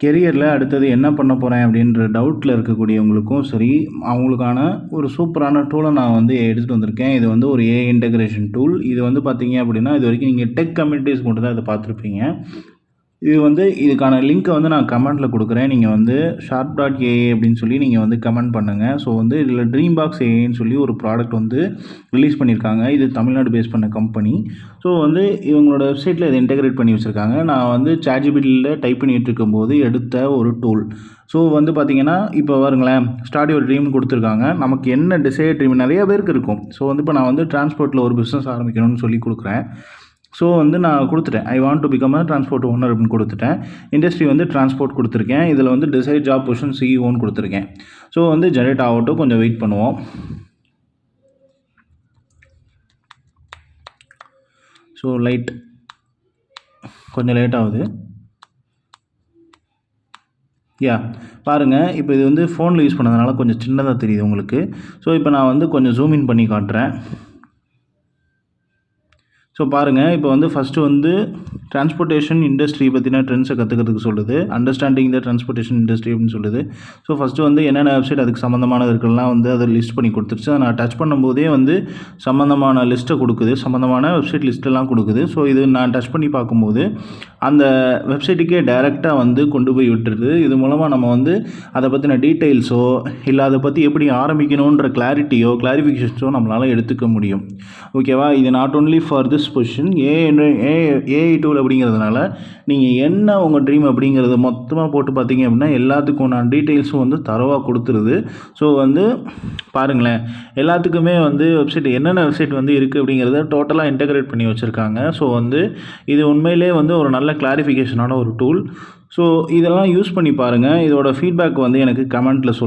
கெரியரில் அடுத்தது என்ன பண்ண போகிறேன் அப்படின்ற டவுட்டில் இருக்கக்கூடியவங்களுக்கும் சரி, அவங்களுக்கான ஒரு சூப்பரான டூலை நான் வந்து எடுத்துகிட்டு வந்திருக்கேன். இது வந்து ஒரு ஏஐ இன்டகிரேஷன் டூல். இது வந்து பார்த்தீங்க அப்படின்னா, இது வரைக்கும் நீங்கள் டெக் கம்யூனிட்டிஸ் மட்டும் தான் இதை பார்த்துருப்பீங்க. இது வந்து இதுக்கான லிங்க்கை வந்து நான் கமெண்ட்டில் கொடுக்குறேன். நீங்கள் வந்து sharp.ai அப்படின்னு சொல்லி நீங்கள் வந்து கமெண்ட் பண்ணுங்கள். ஸோ வந்து இதில் ட்ரீம் பாக்ஸ் ஏஐன்னு சொல்லி ஒரு ப்ராடக்ட் வந்து ரிலீஸ் பண்ணியிருக்காங்க. இது தமிழ்நாடு பேஸ் பண்ண கம்பெனி. ஸோ வந்து இவங்களோட வெப்சைட்டில் இதை இன்டெகிரேட் பண்ணி வச்சுருக்காங்க. நான் வந்து ChatGPTயில் டைப் பண்ணிகிட்டு இருக்கும்போது எடுத்த ஒரு டூல். ஸோ வந்து பார்த்தீங்கன்னா, இப்போ பாருங்களேன், ஸ்டார்ட் யுவர் ட்ரீம்னு கொடுத்துருக்காங்க. நமக்கு என்ன டிசைர் ட்ரீம் நிறைய பேருக்கு இருக்கும். ஸோ வந்து இப்போ நான் வந்து டிரான்ஸ்போர்ட்டில் ஒரு பிஸ்னஸ் ஆரம்பிக்கணும்னு சொல்லி கொடுக்குறேன். ஸோ வந்து நான் கொடுத்துட்டேன். I want to become a transport owner அப்படின்னு கொடுத்துட்டேன். இண்டஸ்ட்ரி வந்து டிரான்ஸ்போர்ட் கொடுத்துருக்கேன். இதில் வந்து டிசைர் ஜாப் பொசிஷன் சிஇஓன்னு கொடுத்துருக்கேன். ஸோ வந்து ஜெனரேட் ஆகட்டும், கொஞ்சம் வெயிட் பண்ணுவோம். ஸோ கொஞ்சம் லேட் ஆகுது. பாருங்கள், இப்போ இது வந்து ஃபோனில் யூஸ் பண்ணதுனால கொஞ்சம் சின்னதாக தெரியுது உங்களுக்கு. ஸோ இப்போ நான் வந்து கொஞ்சம் ஜூம் இன் பண்ணி காட்டுறேன். ஸோ பாருங்கள், இப்போ வந்து ஃபஸ்ட்டு வந்து டிரான்ஸ்போர்ட்டேஷன் இண்டஸ்ட்ரி பற்றின ட்ரெண்ட்ஸை கற்றுக்கிறதுக்கு சொல்லுது. அண்டர்ஸ்டாண்டிங் த டிரான்ஸ்போர்ட்டேஷன் இண்டஸ்ட்ரி அப்படின்னு சொல்லுது. ஸோ ஃபஸ்ட்டு வந்து என்னென்ன வெப்சைட் அதுக்கு சம்மந்தமானது இருக்குலாம் வந்து அதை லிஸ்ட் பண்ணி கொடுத்துருச்சு. அதை நான் டச் பண்ணும்போதே வந்து சம்மந்தமான லிஸ்ட்டை கொடுக்குது, சம்மந்தமான வெப்சைட் லிஸ்ட்டெல்லாம் கொடுக்குது. ஸோ இது நான் டச் பண்ணி பார்க்கும்போது அந்த வெப்சைட்டுக்கே டைரெக்டாக வந்து கொண்டு போய் விட்டுருது. இது மூலமாக நம்ம வந்து அதை பற்றின டீட்டெயில்ஸோ இல்லை அதை பற்றி எப்படி ஆரம்பிக்கணுன்ற கிளாரிஃபிகேஷன்ஸோ நம்மளால் எடுத்துக்க முடியும். ஓகேவா? இது not only for this position. AI tool அப்படிங்கிறதுனால நீங்கள் என்ன உங்கள் ட்ரீம் அப்படிங்கிறத மொத்தமாக போட்டு பார்த்தீங்க அப்படின்னா எல்லாத்துக்கும் நான் டீட்டெயில்ஸும் வந்து தரவாக கொடுத்துருது. ஸோ வந்து பாருங்களேன், எல்லாத்துக்குமே வந்து வெப்சைட் என்னென்ன வெப்சைட் வந்து இருக்குது அப்படிங்கிறத டோட்டலாக இன்டகிரேட் பண்ணி வச்சுருக்காங்க. ஸோ வந்து இது உண்மையிலே வந்து ஒரு நல்ல கிளாரிஃபிகேஷனான ஒரு டூல். ஸோ இதெல்லாம் யூஸ் பண்ணி பாருங்கள். இதோட ஃபீட்பேக் வந்து எனக்கு கமெண்ட்டில்